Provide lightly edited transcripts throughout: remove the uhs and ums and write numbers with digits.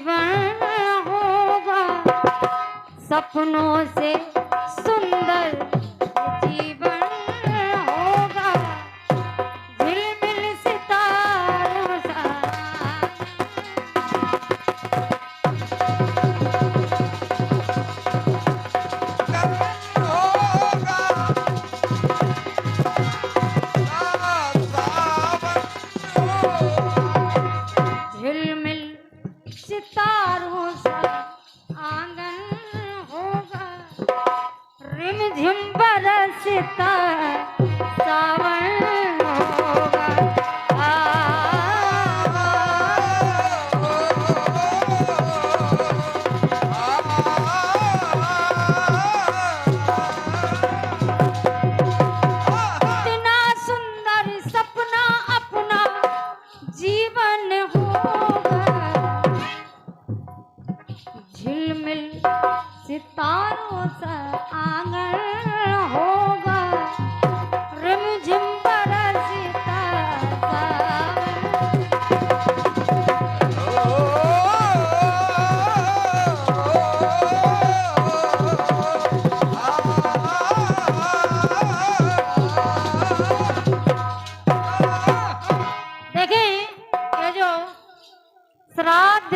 जीवन होगा, सपनों से सुंदर जीवन होगा, झिलमिल सितारों सा झिलमिल सितारों सा आंगन होगा, रिमझिम बरसता सावन होगा। इतना सुंदर सपना अपना जीवन होगा, झिलमिल सितारों सा आंगन होगा, रिमझिम बरसता देखें ये जो श्राद्ध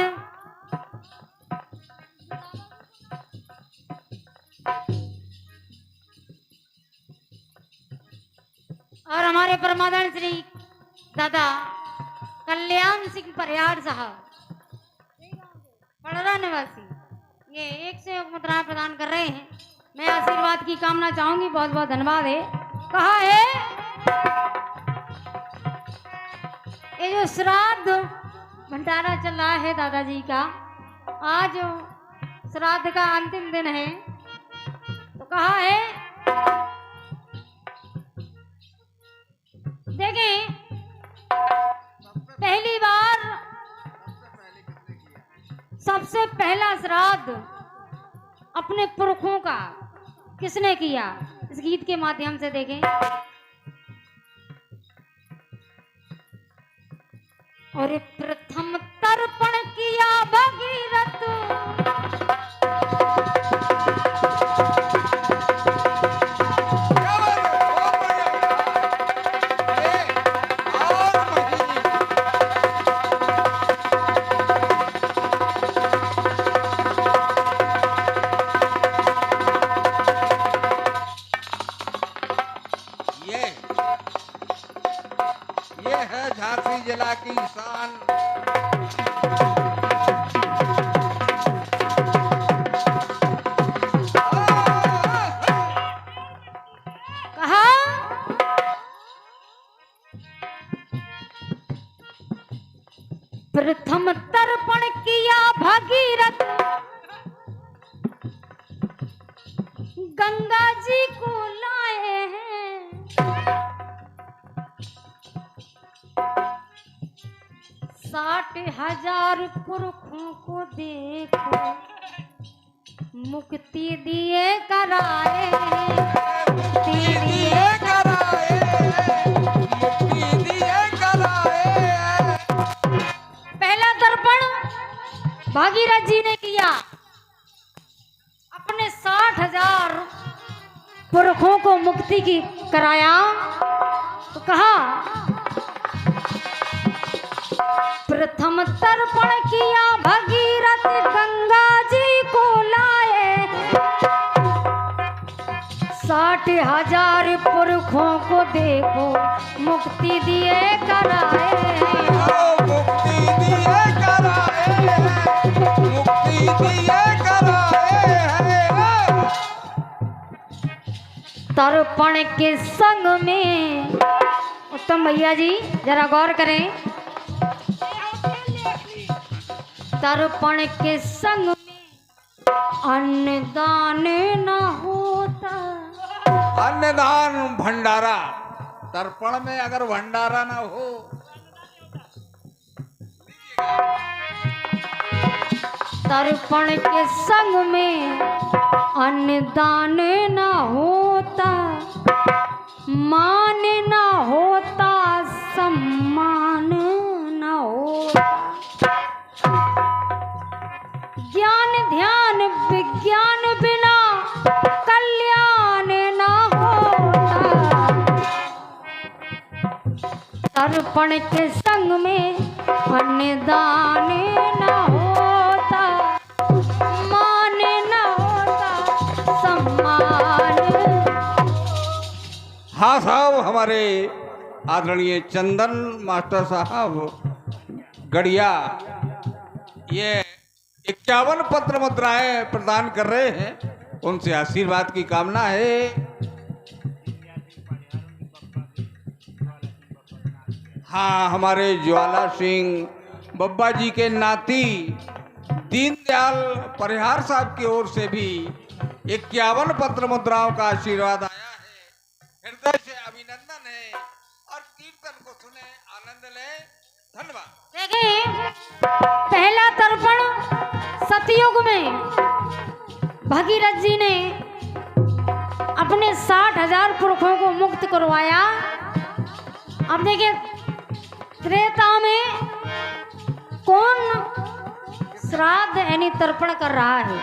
और हमारे परमादरण श्री दादा कल्याण सिंह परिहार साहब बड़ौदा निवासी ये 101 मुद्राएं प्रदान कर रहे हैं। मैं आशीर्वाद की कामना चाहूंगी। बहुत बहुत धन्यवाद है। कहा है ये जो श्राद्ध भंडारा चल रहा है दादाजी का, आज श्राद्ध का अंतिम दिन है, तो कहा है देखें पहली बार सबसे पहला श्राद्ध अपने पुरखों का किसने किया, इस गीत के माध्यम से देखें। और प्रथम तर्पण किया भगीरथ, ये है झांसी जिला की शान। कहा प्रथम तर्पण किया भगीरथ, गंगा जी को लाए हैं, 60,000 पुरखों को देखो, मुक्ति दिए कराए, मुक्ति दिए कराए, मुक्ति दिए कराए। पहला दर्पण भागीरथ जी ने किया, अपने 60,000 पुरखों को मुक्ति की कराया। तो कहा प्रथम तर्पण किया भगीरथ, गंगा जी को लाए, 60,000 पुरखों को देखो, मुक्ति दिए कराए, मुक्ति दिए कराए, मुक्ति दिए कराए। तर्पण के संग में, उत्तम भैया जी जरा गौर करें, तर्पण के संग में अन्नदान न होता, अन्नदान भंडारा, तर्पण में अगर भंडारा ना हो, तर्पण के संग में अन्नदान न होता, मान न होता, सम्मान न होता। ज्ञान ध्यान विज्ञान बिना कल्याण न होता। तर्पण के संग में अन्नदान न होता, मान न होता सम्मान। हाँ साहब, हमारे आदरणीय चंदन मास्टर साहब गढ़िया ये 51 पत्र मुद्राएं प्रदान कर रहे हैं, उनसे आशीर्वाद की कामना है। हाँ, हमारे ज्वाला सिंह बब्बा जी के नाती दीनदयाल परिहार साहब की ओर से भी 51 पत्र मुद्राओं का आशीर्वाद आया है। हृदय से अभिनंदन है और कीर्तन को सुने, आनंद ले। धन्यवाद। देखिए, पहला तर्पण सतयुग में भगीरथ जी ने अपने 60,000 पुरखों को मुक्त करवाया। अब देखिए त्रेता में कौन श्राद्ध यानी तर्पण कर रहा है।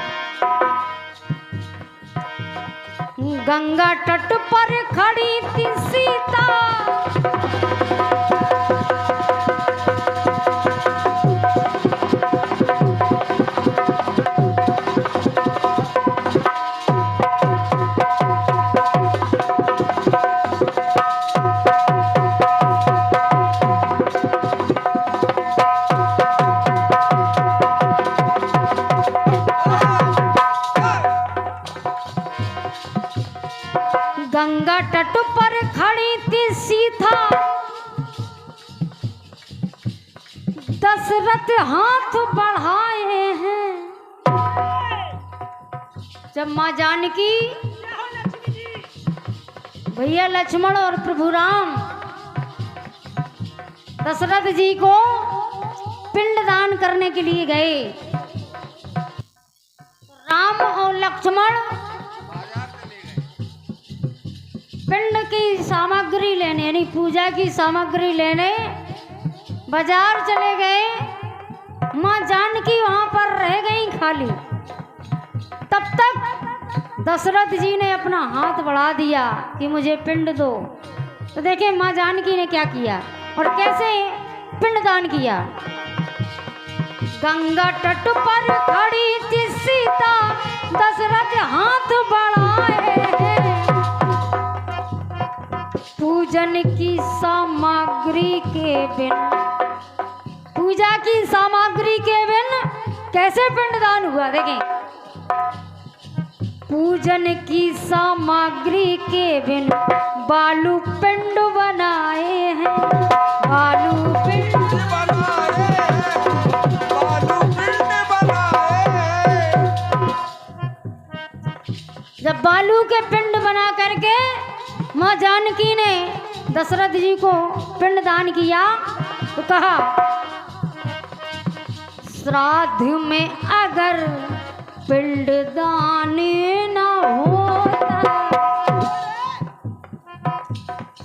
गंगा तट पर खड़ी थी सीता, गंगा तट पर खड़ी थी सीता, दशरथ हाथ बढ़ाए हैं। जब माँ जानकी भैया लक्ष्मण और प्रभु राम दशरथ जी को पिंड दान करने के लिए गए, राम और लक्ष्मण पिंड की सामग्री लेने यानी पूजा की सामग्री लेने बाजार चले गए। माँ जानकी वहां पर रह गई खाली। तब तक दशरथ जी ने अपना हाथ बढ़ा दिया कि मुझे पिंड दो। तो देखिए माँ जानकी ने क्या किया और कैसे पिंड दान किया। गंगा तट पर खड़ी थी सीता, दशरथ हाथ बढ़ाए हैं। पूजन की सामग्री के बिन, पूजा की सामग्री के बिन कैसे पिंडदान हुआ। देखें, पूजन की सामग्री के बिन बालू पिंड बनाए हैं, बालू पिंड बनाए, बालू पिंड बनाए। जब बालू के पिंड बना करके माँ जानकी ने दशरथ जी को पिंड दान किया तो कहा, श्राद्ध में अगर पिंड दान न होता,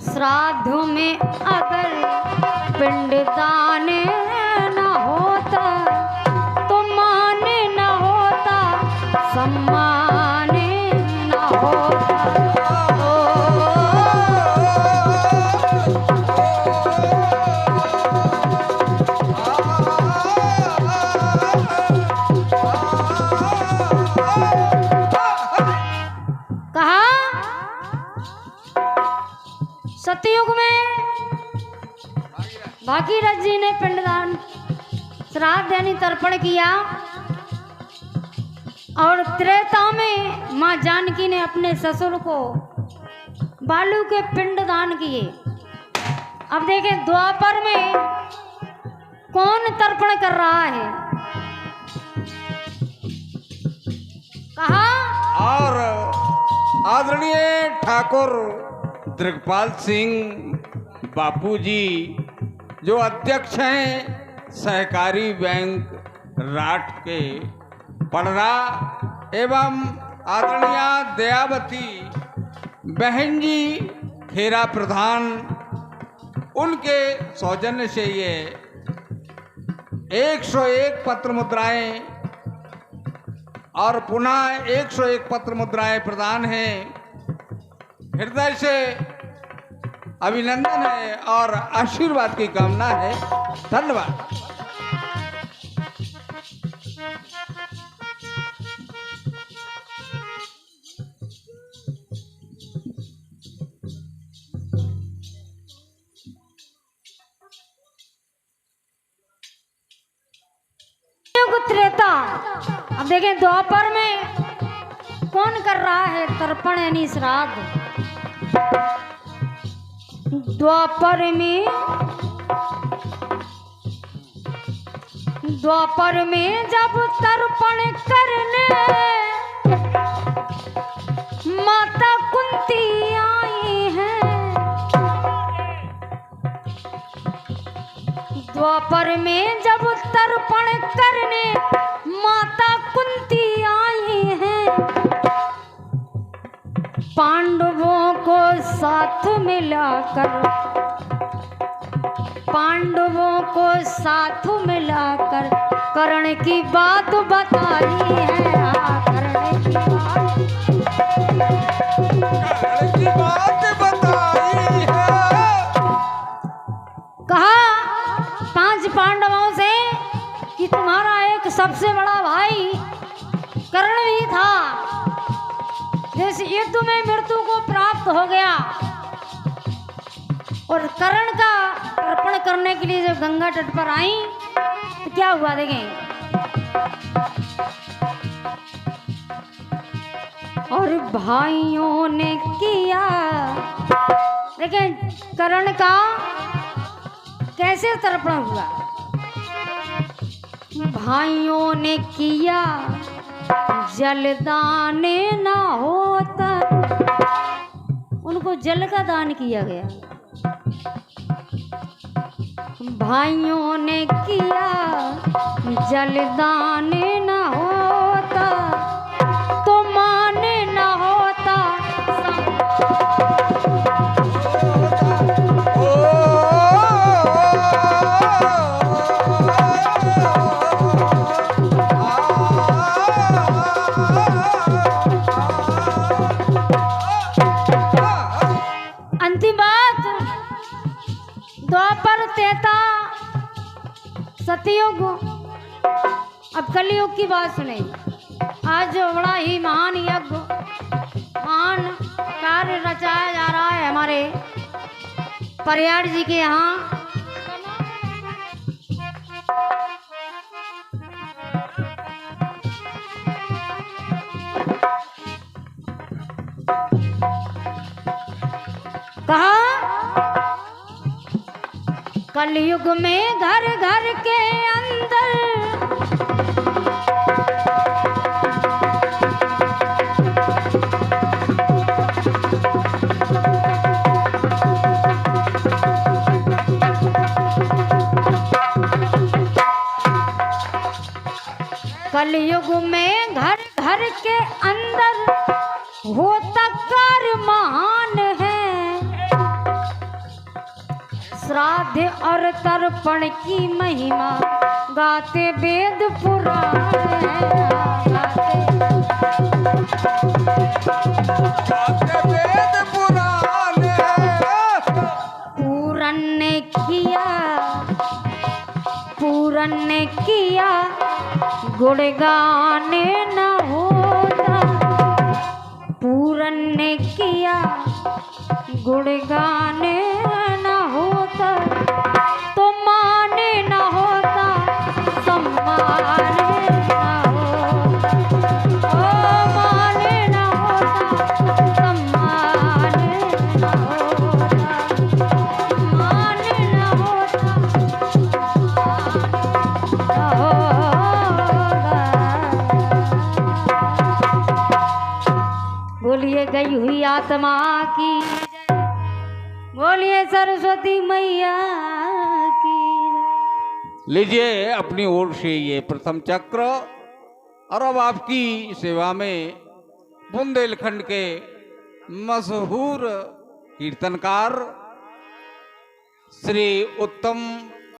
श्राद्ध में अगर पिंड दान न होता तो मान न होता सम्मान न होता। सतयुग में भागीरथ जी ने पिंडदान श्राद्ध यानी तर्पण किया और त्रेता में माँ जानकी ने अपने ससुर को बालू के पिंड दान किए। अब देखें द्वापर में कौन तर्पण कर रहा है। कहा और आदरणीय ठाकुर दृगपाल सिंह बापूजी जो अध्यक्ष हैं सहकारी बैंक राठ के पड़रा एवं आदरणीय दयावती बहन जी खेरा प्रधान, उनके सौजन्य से ये 101 पत्र मुद्राएं और पुनः 101 पत्र मुद्राएं प्रदान हैं। हृदय से अभिनंदन है और आशीर्वाद की कामना है। धन्यवाद। युग त्रेता। अब देखें द्वापर में कौन कर रहा है तर्पण यानी श्राद्ध। द्वापर में जब तर्पण करने माता कुंती आई है। द्वापर में जब तर्पण करने माता कुंती आई है। पांडवों को साथ मिलाकर कर्ण की बात बताई है। कर्ण की बात बताई है। कहा 5 पांडवों से कि तुम्हारा एक सबसे बड़ा भाई कर्ण भी था, जैसे युद्ध में मृत्यु को प्राप्त हो गया। और कर्ण का तर्पण करने के लिए जब गंगा तट पर आई तो क्या हुआ देखें। और भाइयों ने किया, देखें कर्ण का कैसे तर्पण हुआ। भाइयों ने किया जलदान न होता, उनको जल का दान किया गया। भाइयों ने किया जलदान न होता तो मान न होता। अंतिम बात, द्वापर त्रेता सतयुग, अब कलयुग की बात सुने। आज जो बड़ा ही महान यज्ञ, महान कार्य रचाया जा रहा है हमारे परियार जी के यहाँ। कहा कलयुग में घर घर के अंदर कलयुग में घर घर के अंदर होता कार्य महान है। श्राद्ध और तर्पण की महिमा गाते वेद पुराण है। गाते वेद पुराण है। पूरन ने किया गुणगान न होता। पूरन ने किया गुणगान न होता तो मान न होता, सम्मान न होता। ओ मान न होता, सम्मान न होता। मान न होता, न होगा। बोलिए गई हुई आत्मा की, बोलिए सरस्वती मैया की। लीजिए अपनी ओर से ये प्रथम चक्र। और अब आपकी सेवा में बुंदेलखंड के मशहूर कीर्तनकार श्री उत्तम